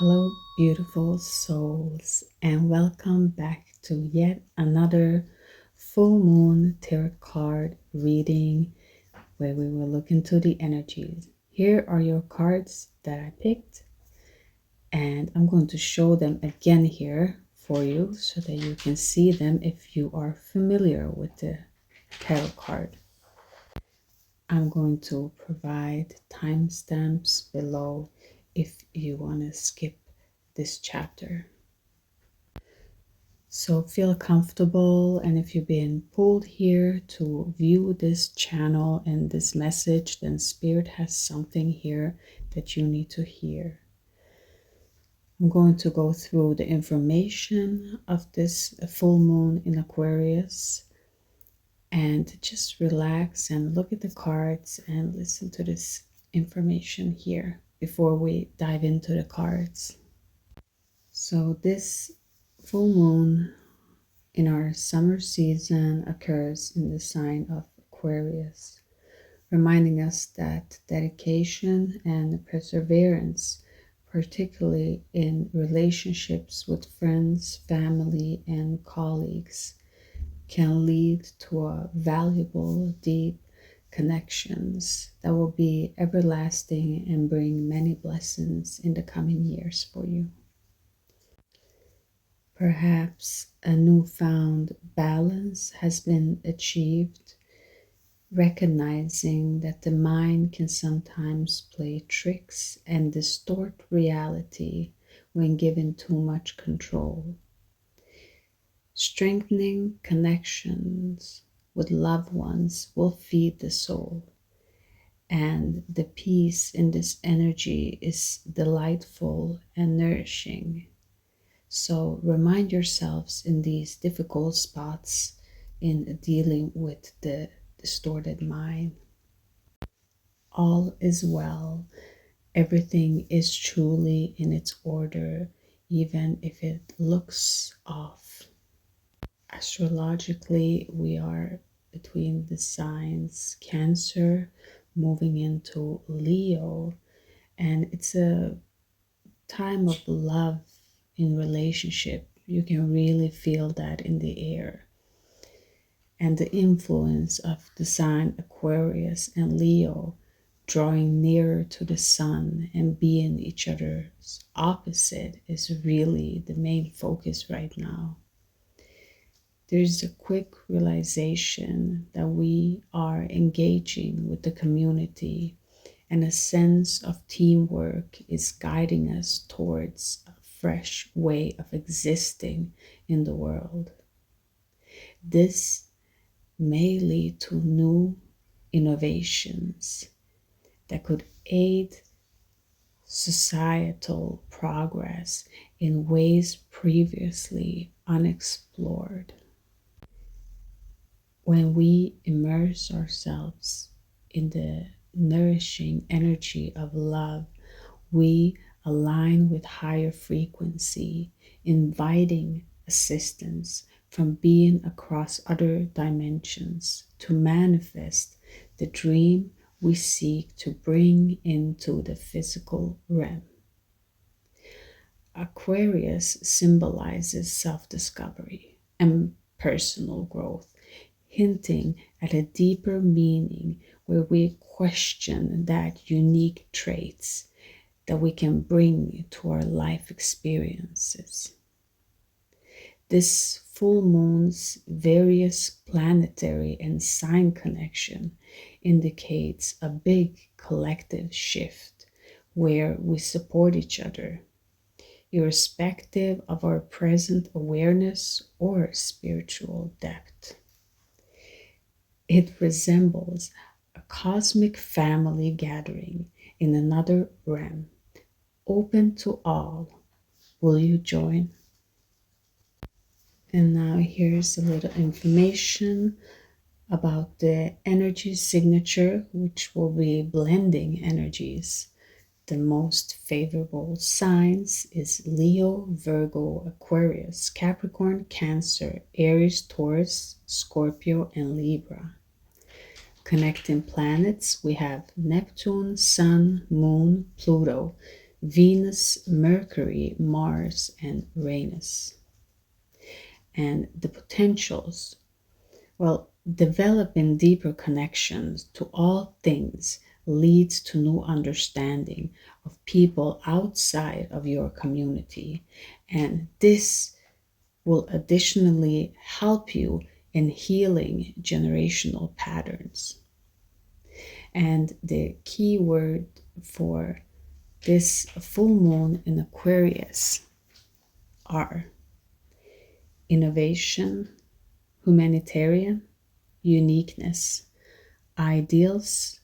Hello, beautiful souls, and welcome back to yet another full moon tarot card reading where we will look into the energies. Here are your cards that I picked, and I'm going to show them again here for you so that you can see them if you are familiar with the tarot card. I'm going to provide timestamps below if you want to skip this chapter. So feel comfortable, and if you've been pulled here to view this channel and this message, then Spirit has something here that you need to hear. I'm going to go through the information of this full moon in Aquarius, and just relax and look at the cards and listen to this information here before we dive into the cards. So this full moon in our summer season occurs in the sign of Aquarius, reminding us that dedication and perseverance, particularly in relationships with friends, family, and colleagues, can lead to a valuable, deep connections that will be everlasting and bring many blessings in the coming years for you. Perhaps a newfound balance has been achieved, recognizing that the mind can sometimes play tricks and distort reality when given too much control. Strengthening connections with loved ones will feed the soul, and the peace in this energy is delightful and nourishing. So remind yourselves in these difficult spots in dealing with the distorted mind. All is well. Everything is truly in its order, even if it looks off. Astrologically, we are between the signs Cancer moving into Leo, and it's a time of love in relationship. You can really feel that in the air. And the influence of the sign Aquarius and Leo drawing nearer to the sun and being each other's opposite is really the main focus right now. There's a quick realization that we are engaging with the community, and a sense of teamwork is guiding us towards a fresh way of existing in the world. This may lead to new innovations that could aid societal progress in ways previously unexplored. When we immerse ourselves in the nourishing energy of love, we align with higher frequency, inviting assistance from being across other dimensions to manifest the dream we seek to bring into the physical realm. Aquarius symbolizes self-discovery and personal growth, hinting at a deeper meaning where we question that unique traits that we can bring to our life experiences. This full moon's various planetary and sign connection indicates a big collective shift where we support each other, irrespective of our present awareness or spiritual depth. It resembles a cosmic family gathering in another realm, open to all. Will you join? And now here's a little information about the energy signature, which will be blending energies. The most favorable signs is Leo, Virgo, Aquarius, Capricorn, Cancer, Aries, Taurus, Scorpio, and Libra. Connecting planets, we have Neptune, Sun, Moon, Pluto, Venus, Mercury, Mars, and Uranus. And the potentials, well, developing deeper connections to all things leads to new understanding of people outside of your community. And this will additionally help you in healing generational patterns. And the key word for this full moon in Aquarius are innovation, humanitarian, uniqueness, ideals,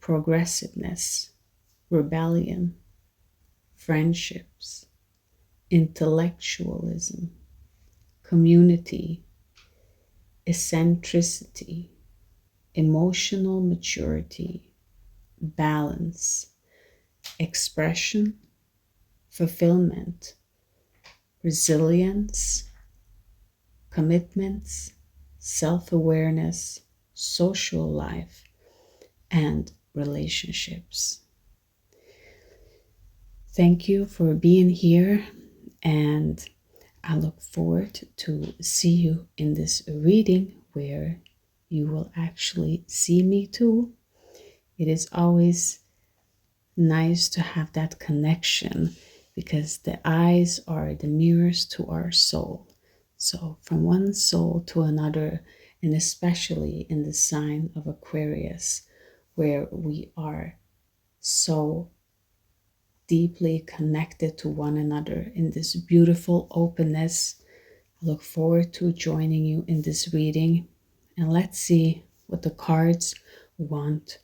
progressiveness, rebellion, friendships, intellectualism, community, eccentricity, emotional maturity, balance, expression, fulfillment, resilience, commitments, self-awareness, social life, and relationships. Thank you for being here, and I look forward to see you in this reading where you will actually see me too. It is always nice to have that connection because the eyes are the mirrors to our soul. So from one soul to another, and especially in the sign of Aquarius, where we are so deeply connected to one another in this beautiful openness. I look forward to joining you in this reading, and let's see what the cards want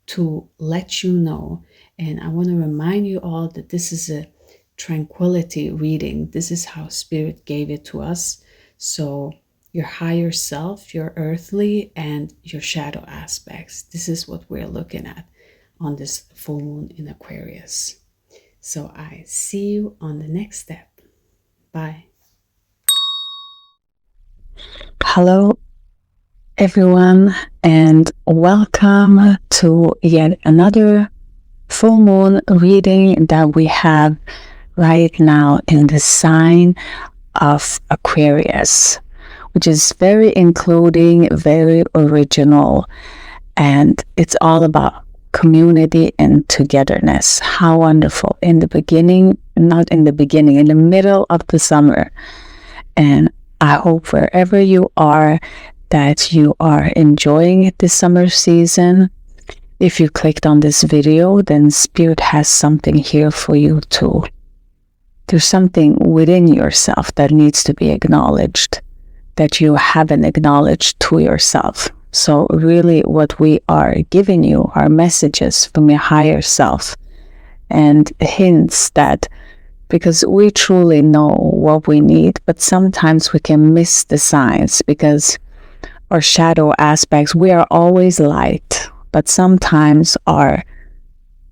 to let you know. And I want to remind you all that this is a tranquility reading. This is how Spirit gave it to us. So your higher self, your earthly, and your shadow aspects. This is what we're looking at on this full moon in Aquarius. So I see you on the next step. Bye. Hello, everyone, and welcome to yet another full moon reading that we have right now in the sign of Aquarius, which is very including, very original, and it's all about community and togetherness. How wonderful. In the beginning, not in the beginning, in the middle of the summer. And I hope wherever you are that you are enjoying this summer season. If you clicked on this video, then Spirit has something here for you too. There's something within yourself that needs to be acknowledged, that you haven't acknowledged to yourself. So really what we are giving you are messages from your higher self and hints that, because we truly know what we need, but sometimes we can miss the signs because our shadow aspects, we are always light, but sometimes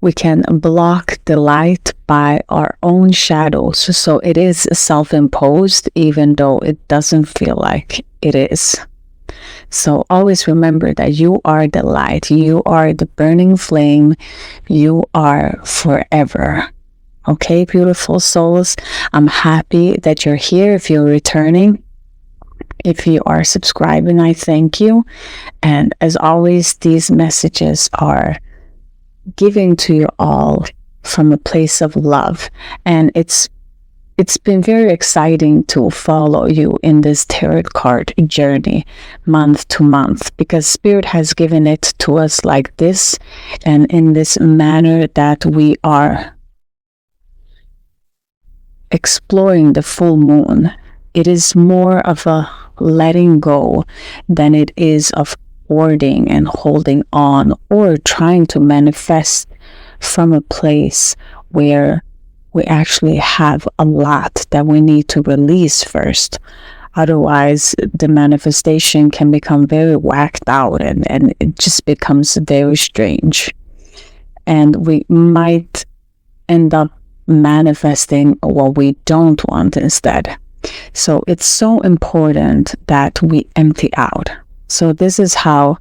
we can block the light by our own shadows. So it is self-imposed, even though it doesn't feel like it is. So always remember that you are the light, you are the burning flame, you are forever. Okay, beautiful souls, I'm happy that you're here. If you're returning, if you are subscribing, I thank you. And as always, these messages are giving to you all from a place of love. And it's been very exciting to follow you in this tarot card journey month to month, because Spirit has given it to us like this and in this manner that we are exploring the full moon. It is more of a letting go than it is of hoarding and holding on or trying to manifest from a place where we actually have a lot that we need to release first. Otherwise, the manifestation can become very whacked out and it just becomes very strange. And we might end up manifesting what we don't want instead. So it's so important that we empty out. So this is how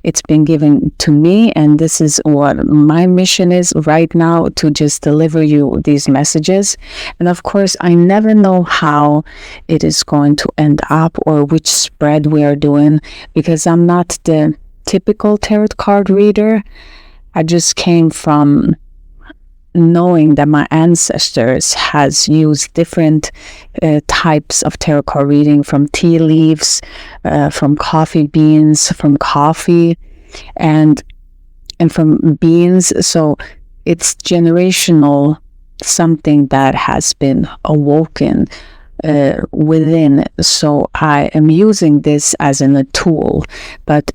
it's been given to me, and this is what my mission is right now, to just deliver you these messages. And of course, I never know how it is going to end up or which spread we are doing, because I'm not the typical tarot card reader. I just came from knowing that my ancestors has used different types of tarot card reading, from tea leaves, from coffee beans, from coffee, and from beans. So it's generational, something that has been awoken within. So I am using this as a tool, but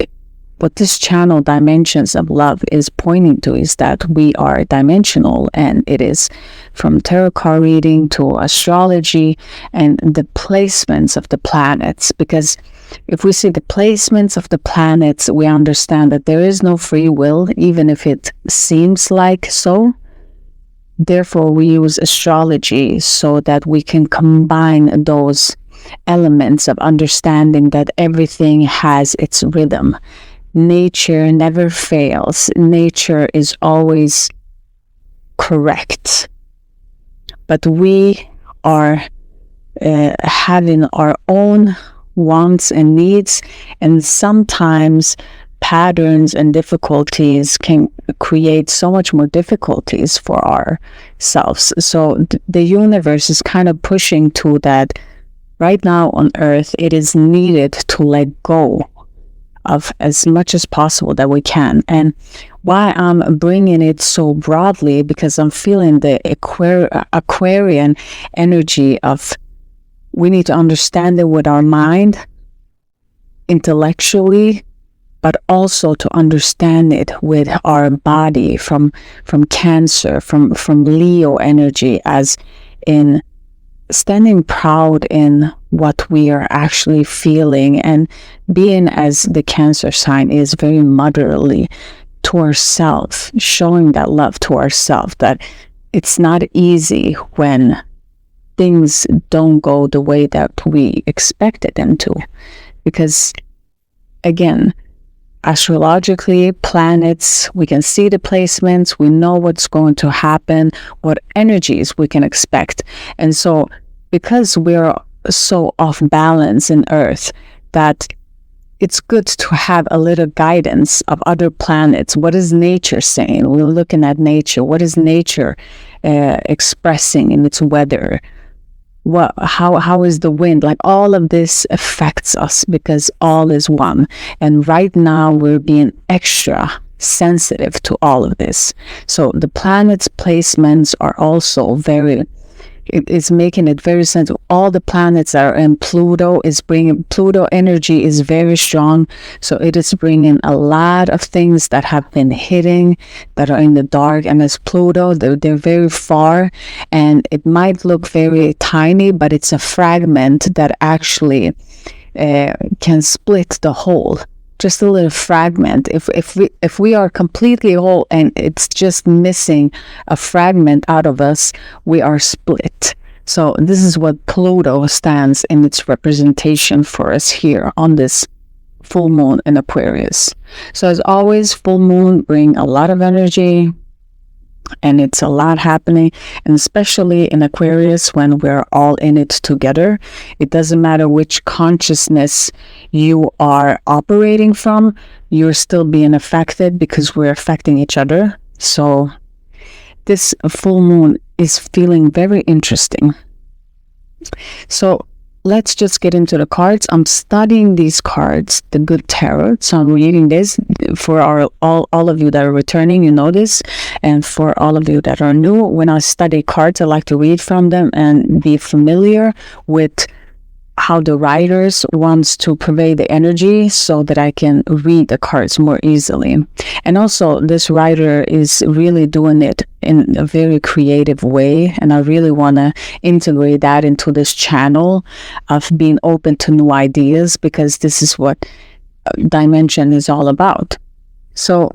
what this channel Dimensions of Love is pointing to is that we are dimensional, and it is from tarot card reading to astrology and the placements of the planets. Because if we see the placements of the planets, we understand that there is no free will, even if it seems like so. Therefore, we use astrology so that we can combine those elements of understanding that everything has its rhythm. Nature never fails. Nature is always correct. But we are having our own wants and needs, and sometimes patterns and difficulties can create so much more difficulties for ourselves. So the universe is kind of pushing to that right now on Earth. It is needed to let go of as much as possible that we can. And why I'm bringing it so broadly, because I'm feeling the Aquarian energy of, we need to understand it with our mind, intellectually, but also to understand it with our body, from Cancer, from Leo energy, as in standing proud in what we are actually feeling, and being, as the Cancer sign is, very motherly to ourselves, showing that love to ourselves, that it's not easy when things don't go the way that we expected them to. Because again, astrologically, planets, we can see the placements, we know what's going to happen, what energies we can expect. And so because we're so off balance in Earth, that it's good to have a little guidance of other planets. What is nature saying? We're looking at nature. What is nature expressing in its weather? How is the wind? Like, all of this affects us, because all is one. And right now we're being extra sensitive to all of this. So the planets' placements are also very, it is making it very sensitive. All the planets that are in Pluto is bringing, Pluto energy is very strong. So it is bringing a lot of things that have been hidden, that are in the dark. And as Pluto, they're very far, and it might look very tiny, but it's a fragment that actually can split the whole. Just a little fragment. If we are completely whole and it's just missing a fragment out of us, we are split. So this is what Pluto stands in its representation for us here on this full moon in Aquarius. So as always, full moon bring a lot of energy, and it's a lot happening, and especially in Aquarius, when we're all in it together. It doesn't matter which consciousness you are operating from, you're still being affected, because we're affecting each other. So this full moon is feeling very interesting. So let's just get into the cards. I'm studying these cards, the Good Tarot. So I'm reading this for all of you that are returning, you know this. And for all of you that are new, when I study cards, I like to read from them and be familiar with how the writers wants to convey the energy, so that I can read the cards more easily. And also, this writer is really doing it in a very creative way, and I really want to integrate that into this channel of being open to new ideas, because this is what Dimension is all about. So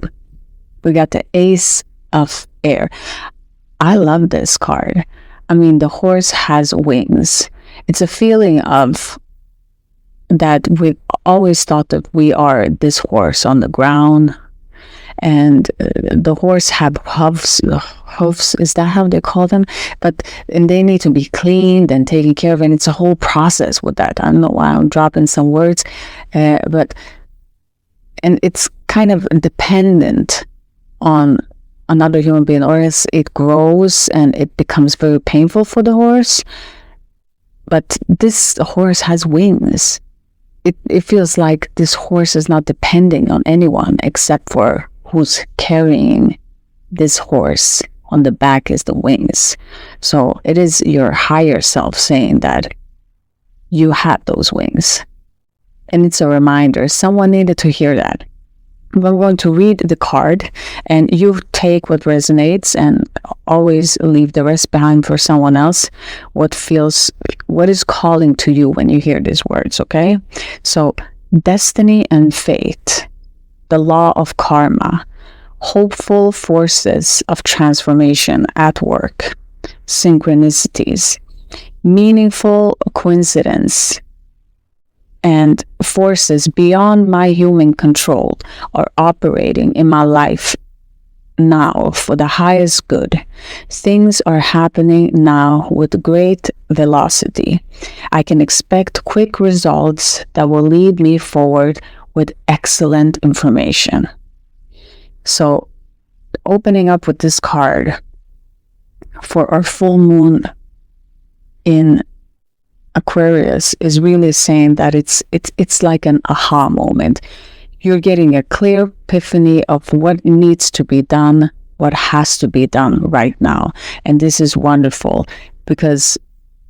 we got the Ace of Air. I love this card. I mean, the horse has wings. It's a feeling of that we've always thought that we are this horse on the ground, and the horse have hooves, is that how they call them? And they need to be cleaned and taken care of, and it's a whole process with that. I don't know why I'm dropping some words, and it's kind of dependent on another human being, or else it grows and it becomes very painful for the horse. But this horse has wings. It feels like this horse is not depending on anyone except for who's carrying this horse on the back is the wings. So it is your higher self saying that you have those wings. And it's a reminder. Someone needed to hear that. I'm going to read the card, and you take what resonates and always leave the rest behind for someone else. What is calling to you when you hear these words, okay? So, destiny and fate, the law of karma, hopeful forces of transformation at work, synchronicities, meaningful coincidence, and forces beyond my human control are operating in my life now for the highest good. Things are happening now with great velocity. I can expect quick results that will lead me forward with excellent information. So, opening up with this card for our full moon in Aquarius is really saying that it's like an aha moment. You're getting a clear epiphany of what needs to be done, what has to be done right now. And this is wonderful, because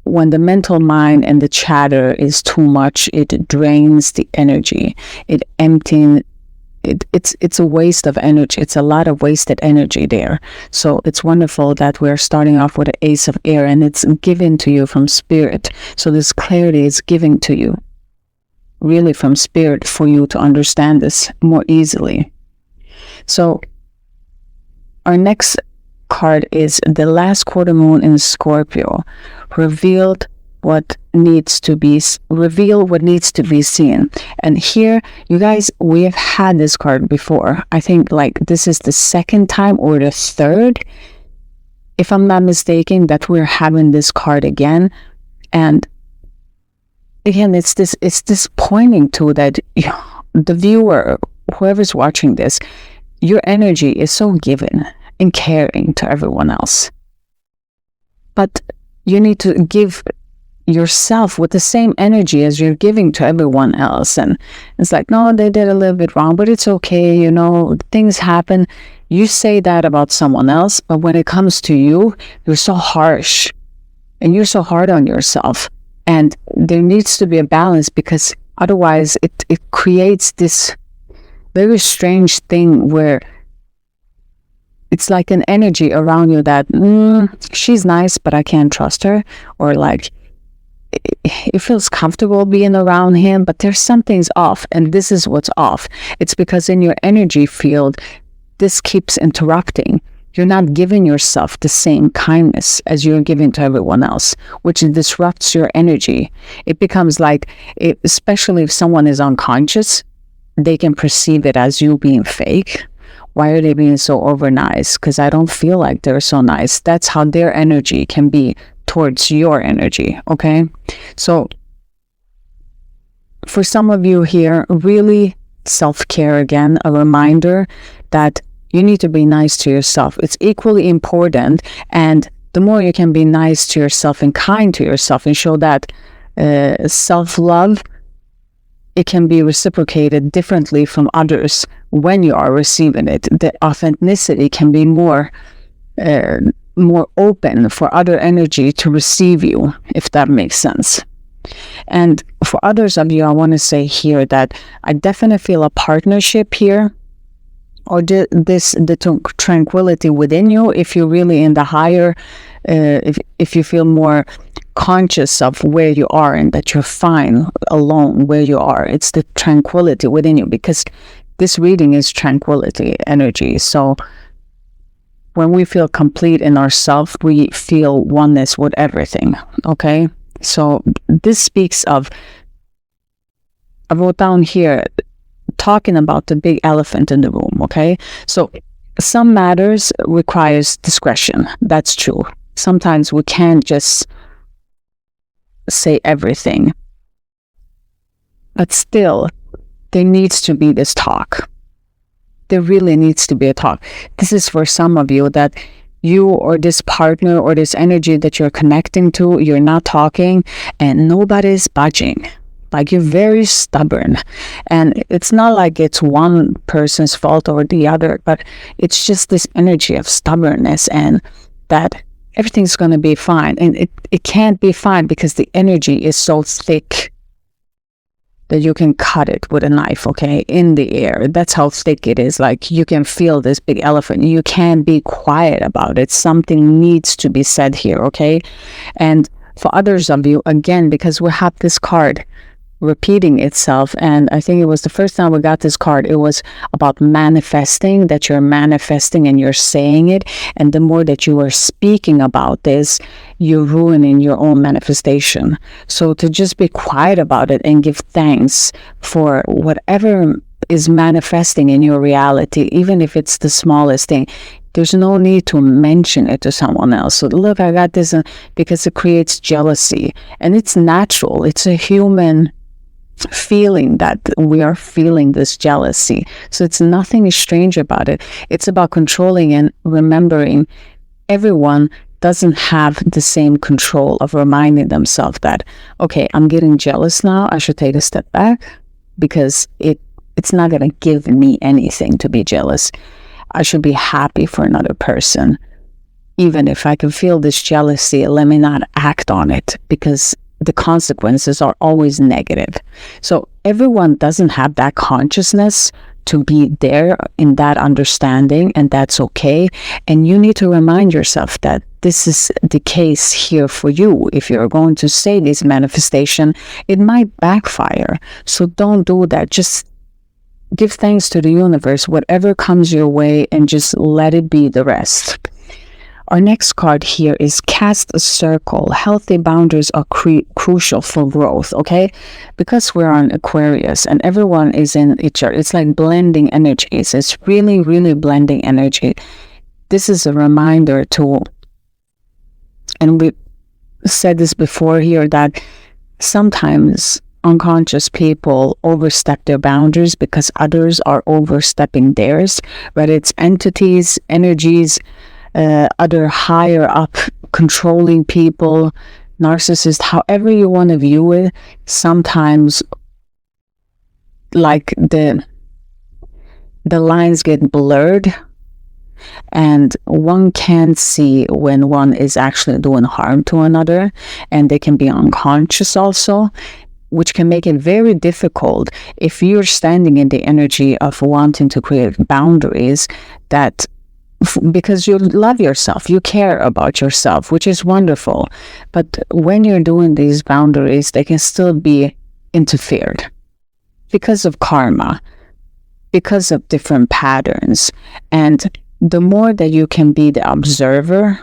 when the mental mind and the chatter is too much, it drains the energy. It's a waste of energy. It's a lot of wasted energy there. So it's wonderful that we're starting off with an ace of air, and it's given to you from spirit. So this clarity is given to you really from spirit for you to understand this more easily. So our next card is the last quarter moon in Scorpio. Reveal what needs to be seen. And here, you guys, we have had this card before. I think like this is the second time or the third, if I'm not mistaken, that we're having this card again. And again, it's this pointing to that the viewer, whoever's watching this, your energy is so giving and caring to everyone else. But you need to give yourself with the same energy as you're giving to everyone else. And it's like, no, they did a little bit wrong, but it's okay, things happen. You say that about someone else, but when it comes to you, you're so harsh and you're so hard on yourself. And there needs to be a balance, because otherwise it creates this very strange thing where it's like an energy around you that she's nice, but I can't trust her, or like it feels comfortable being around him, but there's something's off, and this is what's off. It's because in your energy field, this keeps interrupting. You're not giving yourself the same kindness as you're giving to everyone else, which disrupts your energy. It becomes like, especially if someone is unconscious, they can perceive it as you being fake. Why are they being so over nice? Because I don't feel like they're so nice. That's how their energy can be towards your energy, okay? So for some of you here, really self-care again, a reminder that you need to be nice to yourself. It's equally important, and the more you can be nice to yourself and kind to yourself and show that self-love, it can be reciprocated differently from others when you are receiving it. The authenticity can be more open for other energy to receive you, if that makes sense. And for others of you, I want to say here that I definitely feel a partnership here, or the tranquility within you. If you're really in the higher, if you feel more conscious of where you are and that you're fine alone where you are, it's the tranquility within you, because this reading is tranquility energy. So when we feel complete in ourselves, we feel oneness with everything, okay? So this speaks of I wrote down here, talking about the big elephant in the room, okay? So some matters requires discretion. That's true. Sometimes we can't just say everything. But still, there needs to be this talk. There really needs to be a talk. This is for some of you that you or this partner or this energy that you're connecting to, you're not talking and nobody's budging. Like, you're very stubborn. And it's not like it's one person's fault or the other, but it's just this energy of stubbornness and that everything's going to be fine. And it can't be fine because the energy is so thick that you can cut it with a knife, okay, in the air. That's how thick it is. Like, you can feel this big elephant. You can't be quiet about it. Something needs to be said here, okay? And for others of you, again, because we have this card repeating itself, and I think it was the first time we got this card, it was about manifesting, that you're manifesting and you're saying it, and the more that you are speaking about this, you're ruining your own manifestation. So to just be quiet about it and give thanks for whatever is manifesting in your reality, even if it's the smallest thing, there's no need to mention it to someone else. So look, I got this, because it creates jealousy, and it's natural. It's a human feeling that we are feeling this jealousy. So it's nothing strange about it. It's about controlling and remembering everyone doesn't have the same control of reminding themselves that, okay, I'm getting jealous now. I should take a step back because it's not going to give me anything to be jealous. I should be happy for another person. Even if I can feel this jealousy, let me not act on it because the consequences are always negative. So everyone doesn't have that consciousness to be there in that understanding, and that's okay. And you need to remind yourself that this is the case here for you. If you're going to say this manifestation, it might backfire. So don't do that. Just give thanks to the universe, whatever comes your way, and just let it be the rest. Our next card here is cast a circle. Healthy boundaries are crucial for growth, okay? Because we're on Aquarius and everyone is in each other, it's like blending energies. It's really, really blending energy. This is a reminder to, and we said this before here, that sometimes unconscious people overstep their boundaries because others are overstepping theirs, whether it's entities, energies, other higher up controlling people, narcissists, however you want to view it. Sometimes like the lines get blurred and one can't see when one is actually doing harm to another, and they can be unconscious also, which can make it very difficult if you're standing in the energy of wanting to create boundaries, that because you love yourself, you care about yourself, which is wonderful. But when you're doing these boundaries, they can still be interfered because of karma, because of different patterns. And the more that you can be the observer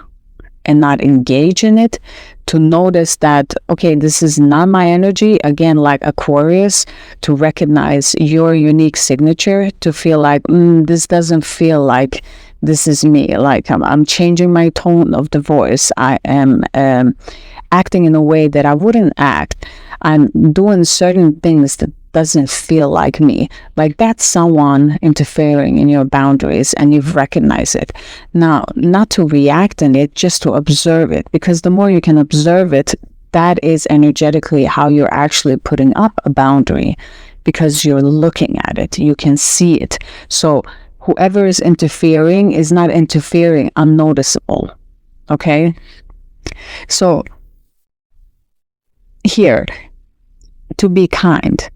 and not engage in it, to notice that, okay, this is not my energy, again, like Aquarius, to recognize your unique signature, to feel like, this doesn't feel like this is me. Like I'm changing my tone of the voice. I am acting in a way that I wouldn't act. I'm doing certain things that doesn't feel like me. Like that's someone interfering in your boundaries and you've recognized it. Now, not to react in it, just to observe it, because the more you can observe it, that is energetically how you're actually putting up a boundary, because you're looking at it, you can see it. So whoever is interfering is not interfering unnoticeable, okay? So here, to be kind.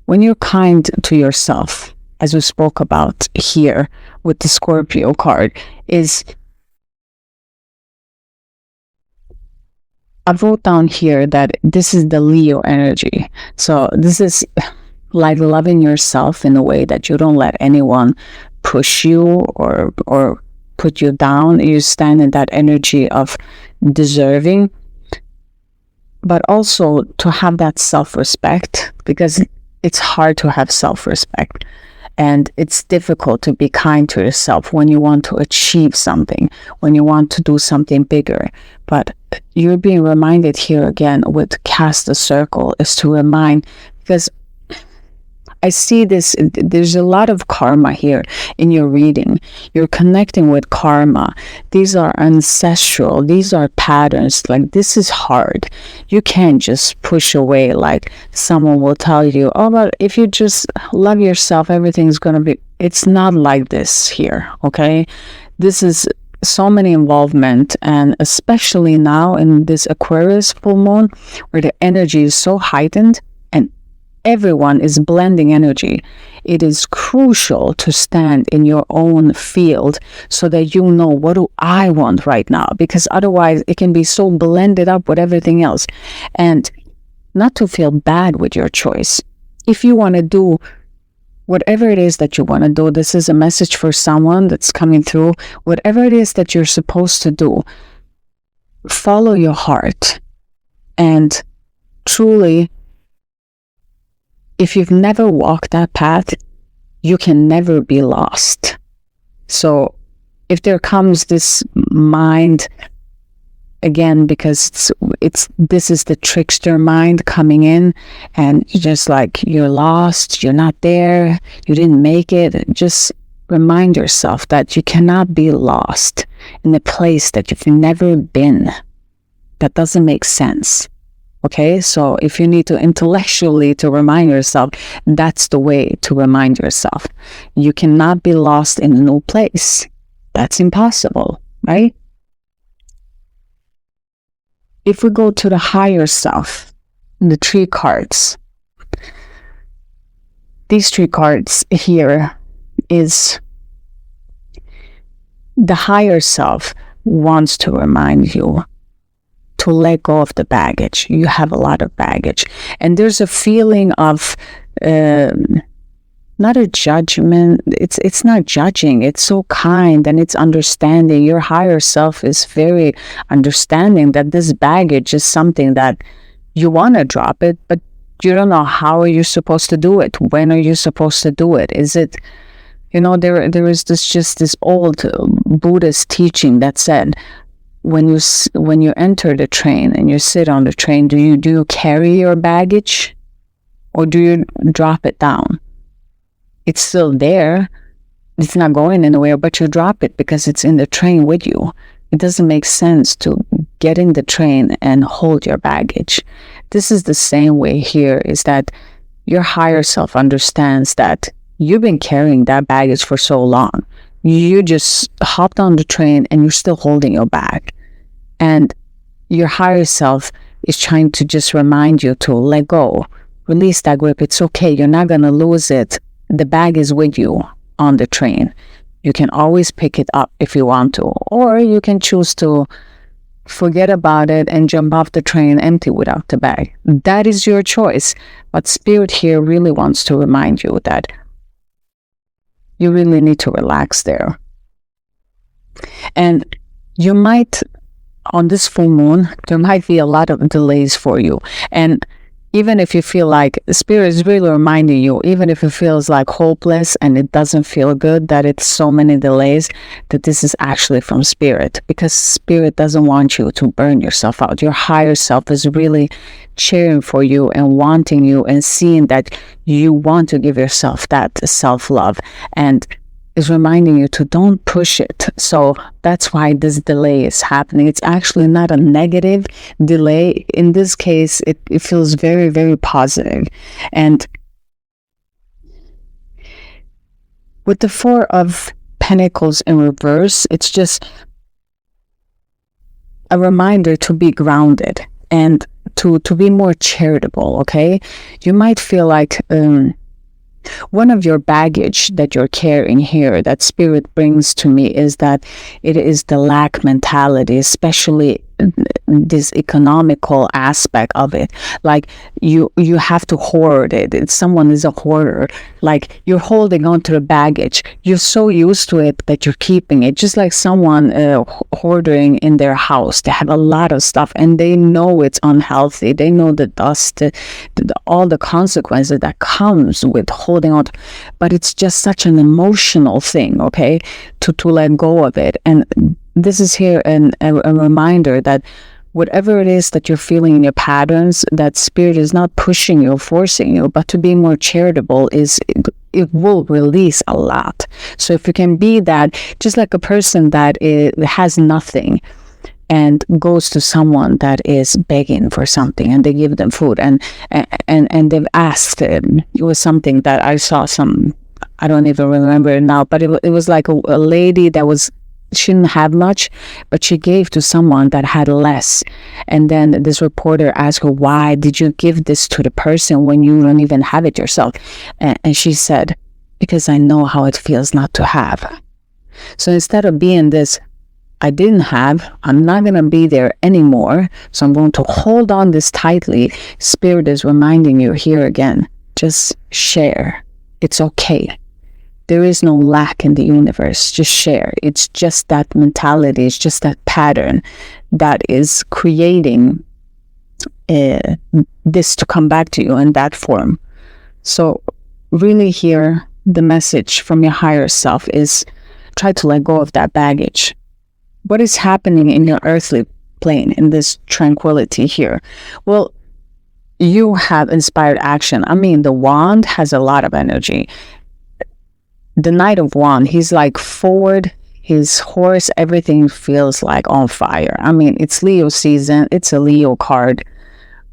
When you're kind to yourself, as we spoke about here with the Scorpio card, is, I wrote down here that this is the Leo energy. So this is like loving yourself in a way that you don't let anyone push you or put you down. You stand in that energy of deserving, but also to have that self-respect, because it's hard to have self-respect. And it's difficult to be kind to yourself when you want to achieve something, when you want to do something bigger. But you're being reminded here again with cast a circle is to remind, because I see this, there's a lot of karma here in your reading. You're connecting with karma. These are ancestral. These are patterns. Like, this is hard. You can't just push away. Like, someone will tell you, oh, but if you just love yourself, everything's going to be, it's not like this here, okay? This is so many involvement, and especially now in this Aquarius full moon, where the energy is so heightened, everyone is blending energy. It is crucial to stand in your own field so that you know, what do I want right now? Because otherwise it can be so blended up with everything else. And not to feel bad with your choice. If you want to do whatever it is that you want to do, this is a message for someone that's coming through. Whatever it is that you're supposed to do, follow your heart. And truly, if you've never walked that path, you can never be lost. So if there comes this mind, again, because this is the trickster mind coming in, and you're just like, you're lost, you're not there, you didn't make it, just remind yourself that you cannot be lost in a place that you've never been. That doesn't make sense. Okay, so if you need to intellectually to remind yourself, that's the way to remind yourself. You cannot be lost in a new place. That's impossible, right? If we go to the higher self, the 3 cards, these 3 cards here is the higher self wants to remind you to let go of the baggage. You have a lot of baggage, and there's a feeling of not a judgment. It's not judging. It's so kind and it's understanding. Your higher self is very understanding that this baggage is something that you want to drop it, but you don't know how are you supposed to do it. When are you supposed to do it? Is it, there is this old Buddhist teaching that said, when you enter the train and you sit on the train, do you carry your baggage or do you drop it down? It's still there. It's not going anywhere, but you drop it because it's in the train with you. It doesn't make sense to get in the train and hold your baggage. This is the same way here, is that your higher self understands that you've been carrying that baggage for so long. You just hopped on the train and you're still holding your bag. And your higher self is trying to just remind you to let go, release that grip. It's okay. You're not going to lose it. The bag is with you on the train. You can always pick it up if you want to, or you can choose to forget about it and jump off the train empty without the bag. That is your choice. But Spirit here really wants to remind you that you really need to relax there. And you might, on this full moon, there might be a lot of delays for you. And even if you feel like Spirit is really reminding you, even if it feels like hopeless and it doesn't feel good that it's so many delays, that this is actually from Spirit, because Spirit doesn't want you to burn yourself out. Your higher self is really cheering for you and wanting you and seeing that you want to give yourself that self-love, and is reminding you to don't push it. So that's why this delay is happening. It's actually not a negative delay. In this case, it feels very, very positive. And with the 4 of Pentacles in reverse, it's just a reminder to be grounded and to be more charitable, okay? You might feel like one of your baggage that you're carrying here, that Spirit brings to me, is that it is the lack mentality, especially this economical aspect of it. Like you have to hoard it. Someone is a hoarder. Like you're holding on to the baggage. You're so used to it that you're keeping it. Just like someone hoarding in their house. They have a lot of stuff and they know it's unhealthy. They know the dust, all the consequences that comes with holding on. But it's just such an emotional thing, okay, to let go of it. And this is here a reminder that whatever it is that you're feeling in your patterns, that spirit is not pushing you or forcing you, but to be more charitable it will release a lot. So if you can be that, just like a person that has nothing and goes to someone that is begging for something and they give them food and they've asked them. It was something that I saw I don't even remember it now, but it was like a lady that she didn't have much, but she gave to someone that had less. And then this reporter asked her, why did you give this to the person when you don't even have it yourself? And she said, because I know how it feels not to have. So instead of being this, I didn't have, I'm not going to be there anymore, so I'm going to hold on this tightly. Spirit is reminding you here again, just share. It's okay. There is no lack in the universe. Just share. It's just that mentality. It's just that pattern that is creating this to come back to you in that form. So really here, the message from your higher self is try to let go of that baggage. What is happening in your earthly plane, in this tranquility here? Well, you have inspired action. I mean, the wand has a lot of energy. The Knight of Wand, he's like forward, his horse, everything feels like on fire. I mean, it's Leo season. It's a Leo card.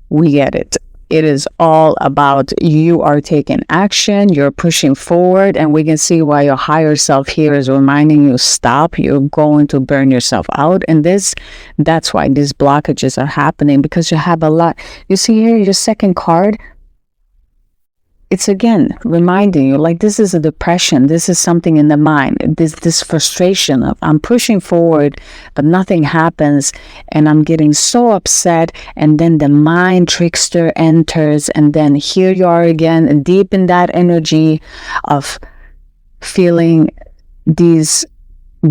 We get it. It is all about you are taking action, you're pushing forward, and we can see why your higher self here is reminding you, stop, you're going to burn yourself out. And that's why these blockages are happening, because you have a lot. You see here, your second card, it's again reminding you, like, this is a depression. This is something in the mind. This frustration of I'm pushing forward, but nothing happens, and I'm getting so upset. And then the mind trickster enters, and then here you are again, deep in that energy of feeling these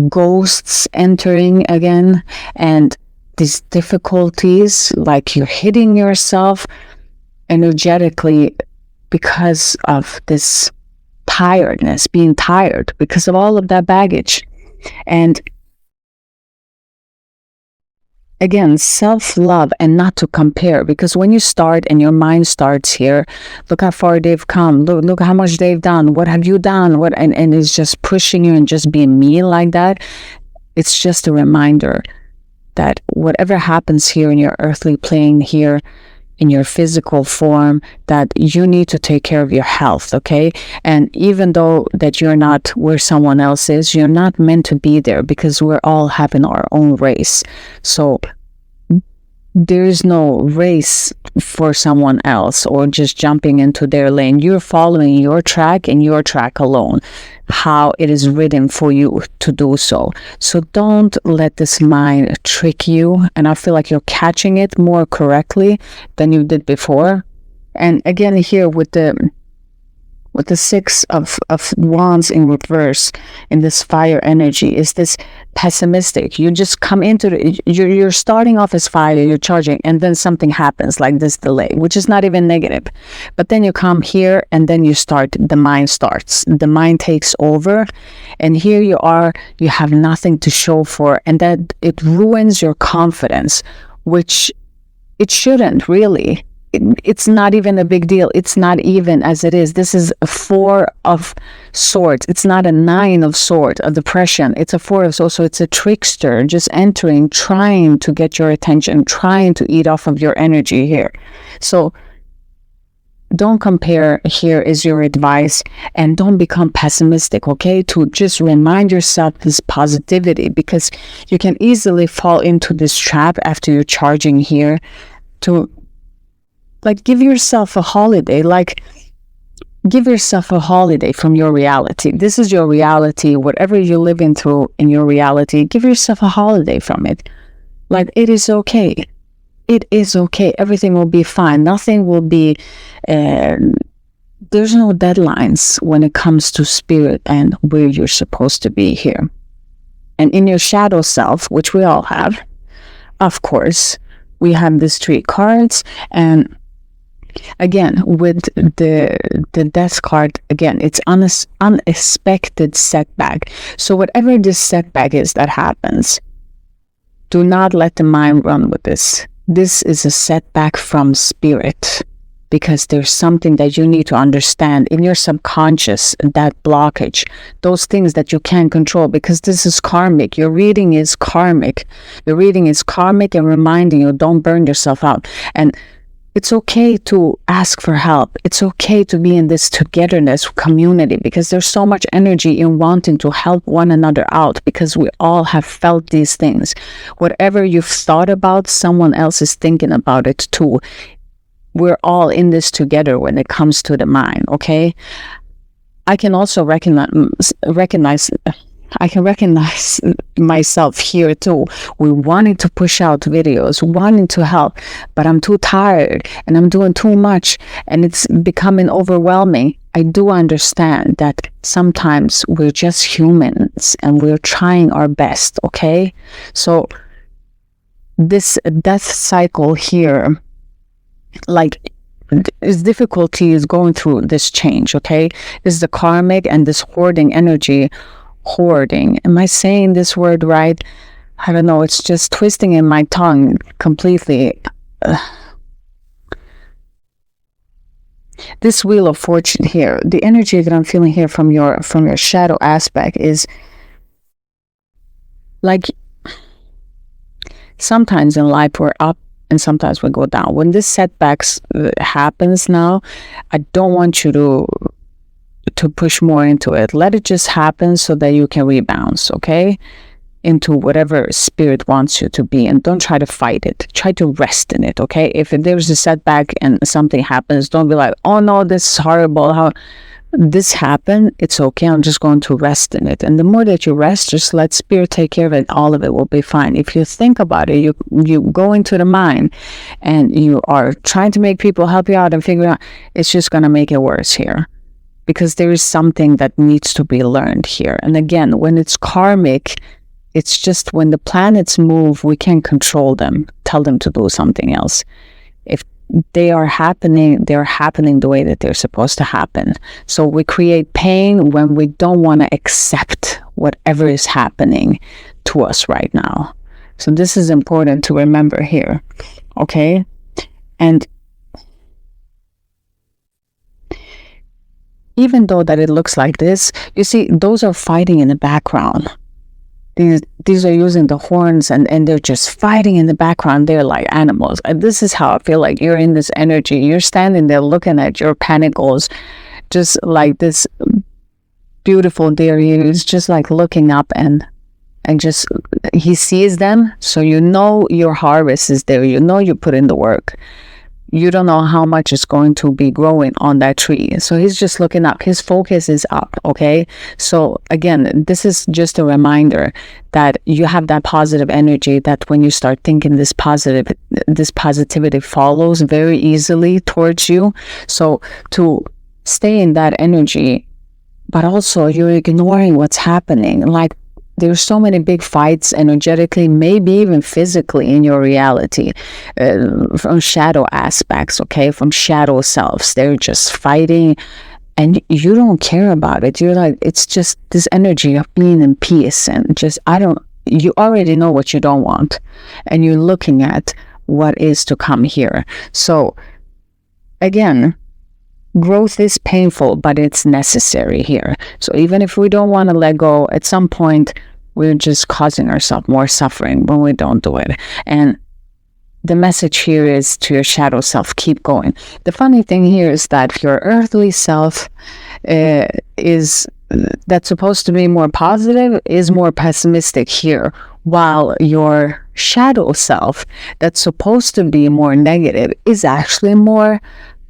ghosts entering again, and these difficulties, like you're hitting yourself energetically because of this tiredness, being tired because of all of that baggage. And again, self-love, and not to compare, because when you start and your mind starts here, look how far they've come, look how much they've done, what have you done, and it's just pushing you and just being mean like that. It's just a reminder that whatever happens here in your earthly plane here, in your physical form, that you need to take care of your health, okay? And even though that you're not where someone else is, you're not meant to be there, because we're all having our own race. So there is no race for someone else or just jumping into their lane. You're following your track, and your track alone, how it is written for you to do so. So don't let this mind trick you. And I feel like you're catching it more correctly than you did before. And again, here with the Six of Wands in reverse, in this fire energy, is this pessimistic. You just come into you're starting off as fire, you're charging, and then something happens like this delay, which is not even negative. But then you come here, and then the mind takes over, and here you are, you have nothing to show for, and that it ruins your confidence, which it shouldn't really. It's not even a big deal. It's not even as it is. This is a Four of Swords. It's not a Nine of Swords, a depression. It's a Four of Swords. So it's a trickster just entering, trying to get your attention, trying to eat off of your energy here. So don't compare, here is your advice, and don't become pessimistic, okay? To just remind yourself this positivity, because you can easily fall into this trap after you're charging here to, like, give yourself a holiday. Like, give yourself a holiday from your reality. This is your reality. Whatever you're living through in your reality, give yourself a holiday from it. Like, it is okay. It is okay. Everything will be fine. Nothing will be, there's no deadlines when it comes to spirit and where you're supposed to be here. And in your shadow self, which we all have, of course, we have these 3 cards. And again, with the death card, again, it's unexpected setback. So whatever this setback is that happens, do not let the mind run with this. This is a setback from spirit, because there's something that you need to understand in your subconscious, that blockage, those things that you can't control, because this is karmic. Your reading is karmic. Your reading is karmic and reminding you, don't burn yourself out. And it's okay to ask for help. It's okay to be in this togetherness community, because there's so much energy in wanting to help one another out, because we all have felt these things. Whatever you've thought about, someone else is thinking about it too. We're all in this together when it comes to the mind, okay? I can also recognize myself here too. We wanting to push out videos, wanting to help, but I'm too tired and I'm doing too much and it's becoming overwhelming. I do understand that sometimes we're just humans and we're trying our best, okay? So this death cycle here, like, is difficulty is going through this change, okay? This is the karmic and this hoarding energy. Hoarding. Am I saying this word right? I don't know. It's just twisting in my tongue completely. This Wheel of Fortune here, the energy that I'm feeling here from your shadow aspect is like, sometimes in life we're up and sometimes we go down. When this setbacks happens now, I don't want you to push more into it. Let it just happen so that you can rebound, okay? Into whatever spirit wants you to be, and don't try to fight it. Try to rest in it, okay? If there's a setback and something happens, don't be like, oh no, this is horrible. How this happened? It's okay. I'm just going to rest in it. And the more that you rest, just let spirit take care of it. All of it will be fine. If you think about it, you go into the mind and you are trying to make people help you out and figure out, it's just going to make it worse here. Because there is something that needs to be learned here. And again, when it's karmic, it's just when the planets move, we can't control them, tell them to do something else. If they are happening, they're happening the way that they're supposed to happen. So we create pain when we don't want to accept whatever is happening to us right now. So this is important to remember here, okay? And even though that it looks like this, you see, those are fighting in the background. These are using the horns and they're just fighting in the background. They're like animals. And this is how I feel like you're in this energy. You're standing there looking at your pentacles, just like this beautiful deer. He's just like looking up and just, he sees them. So you know your harvest is there. You know you put in the work. You don't know how much is going to be growing on that tree. So he's just looking up. His focus is up, okay? So again, this is just a reminder that you have that positive energy, that when you start thinking this positivity follows very easily towards you. So to stay in that energy, but also you're ignoring what's happening. Like, there's so many big fights energetically, maybe even physically in your reality, from shadow aspects, okay? From shadow selves. They're just fighting and you don't care about it. You're like, it's just this energy of being in peace and just, you already know what you don't want and you're looking at what is to come here. So again, growth is painful, but it's necessary here. So even if we don't want to let go, at some point, we're just causing ourselves more suffering when we don't do it. And the message here is to your shadow self, keep going. The funny thing here is that your earthly self that's supposed to be more positive is more pessimistic here, while your shadow self that's supposed to be more negative is actually more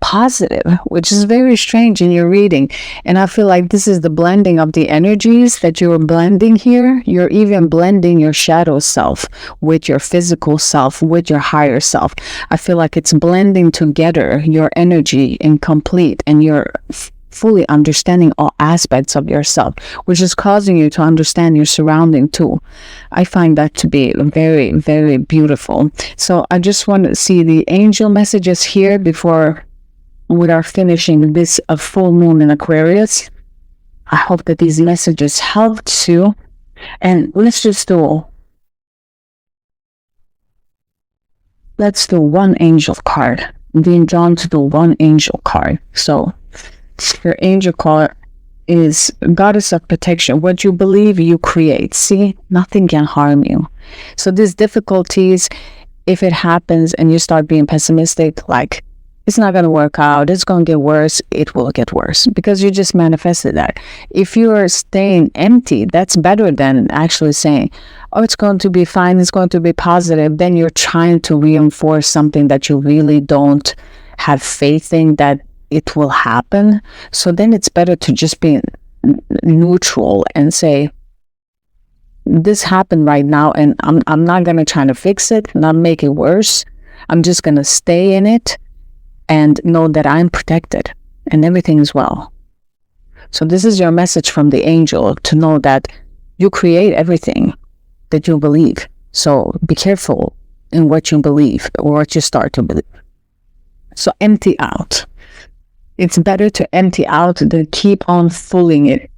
positive, which is very strange in your reading. And I feel like this is the blending of the energies that you're blending here. You're even blending your shadow self with your physical self, with your higher self. I feel like it's blending together your energy incomplete, and you're fully understanding all aspects of yourself, which is causing you to understand your surrounding too. I find that to be very, very beautiful. So I just want to see the angel messages here before we are finishing this full moon in Aquarius. I hope that these messages helped you. And let's do one angel card. I'm being drawn to the one angel card. So your angel card is goddess of protection. What you believe, you create. See, nothing can harm you. So these difficulties, if it happens and you start being pessimistic, like it's not going to work out, it's going to get worse, it will get worse, because you just manifested that. If you are staying empty, that's better than actually saying, oh, it's going to be fine, it's going to be positive. Then you're trying to reinforce something that you really don't have faith in that it will happen. So then it's better to just be neutral and say, this happened right now, and I'm not going to try to fix it, not make it worse. I'm just going to stay in it and know that I'm protected and everything is well. So this is your message from the angel, to know that you create everything that you believe. So be careful in what you believe or what you start to believe. So empty out. It's better to empty out than keep on filling it.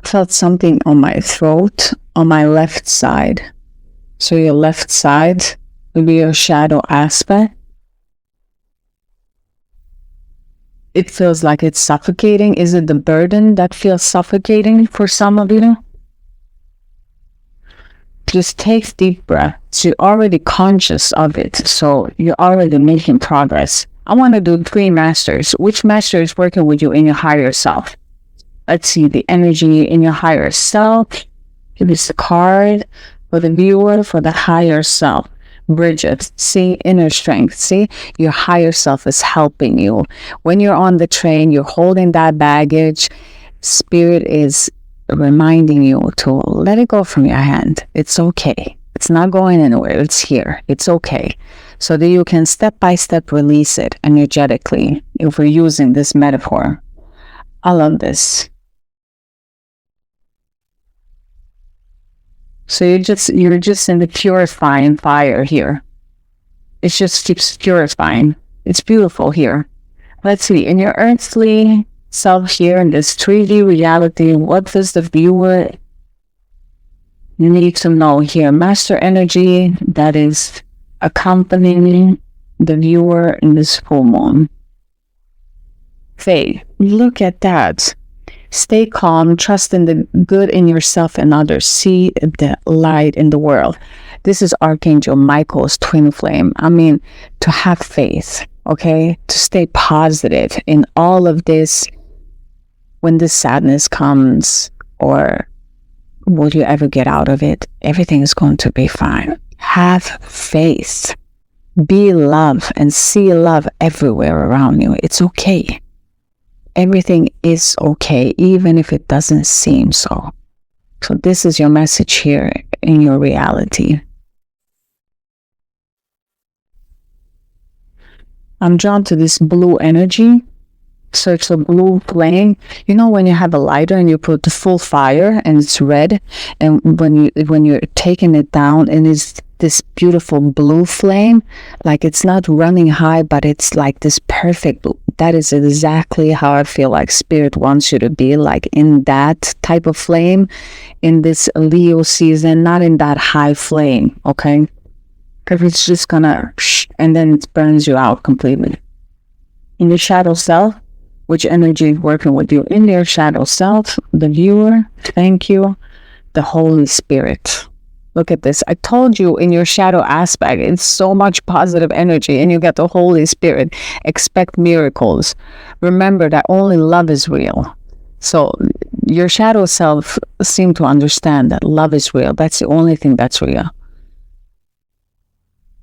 I felt something on my throat, on my left side. So your left side will be your shadow aspect. It feels like it's suffocating. Is it the burden that feels suffocating for some of you? Just take deep breaths. You're already conscious of it, so you're already making progress. I want to do 3 masters. Which master is working with you in your higher self? Let's see the energy in your higher self. It is the card for the viewer, for the higher self. Bridget, see, inner strength. See, your higher self is helping you. When you're on the train, you're holding that baggage. Spirit is reminding you to let it go from your hand. It's okay. It's not going anywhere. It's here. It's okay. So that you can step by step release it energetically, if we're using this metaphor. I love this. So you're just in the purifying fire here. It just keeps purifying. It's beautiful here. Let's see, in your earthly self here, in this 3D reality, what does the viewer need to know here? Master energy that is accompanying the viewer in this full moon. Faith. Look at that. Stay calm, trust in the good in yourself and others. See the light in the world. This is Archangel Michael's twin flame. I mean, to have faith, okay? To stay positive in all of this. When this sadness comes, or will you ever get out of it? Everything is going to be fine. Have faith. Be love and see love everywhere around you. It's okay. Everything is okay, even if it doesn't seem so. So this is your message here in your reality. I'm drawn to this blue energy. So it's a blue flame. You know when you have a lighter and you put the full fire and it's red, and when you're taking it down and it's this beautiful blue flame, like it's not running high, but it's like this perfect blue. That is exactly how I feel like Spirit wants you to be, like in that type of flame, in this Leo season, not in that high flame, okay? Because it's just gonna, and then it burns you out completely. In your shadow self, which energy is working with you? In your shadow self, the viewer, thank you, the Holy Spirit. Look at this. I told you in your shadow aspect, it's so much positive energy, and you get the Holy Spirit. Expect miracles. Remember that only love is real. So your shadow self seems to understand that love is real. That's the only thing that's real.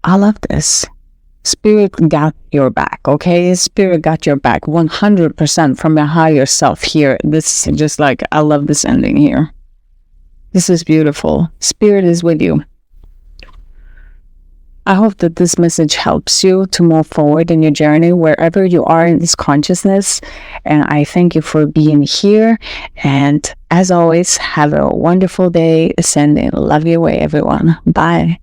I love this. Spirit got your back, okay? Spirit got your back 100% from your higher self here. This is just like, I love this ending here. This is beautiful. Spirit is with you. I hope that this message helps you to move forward in your journey wherever you are in this consciousness. And I thank you for being here. And as always, have a wonderful day. Sending love your way, everyone. Bye.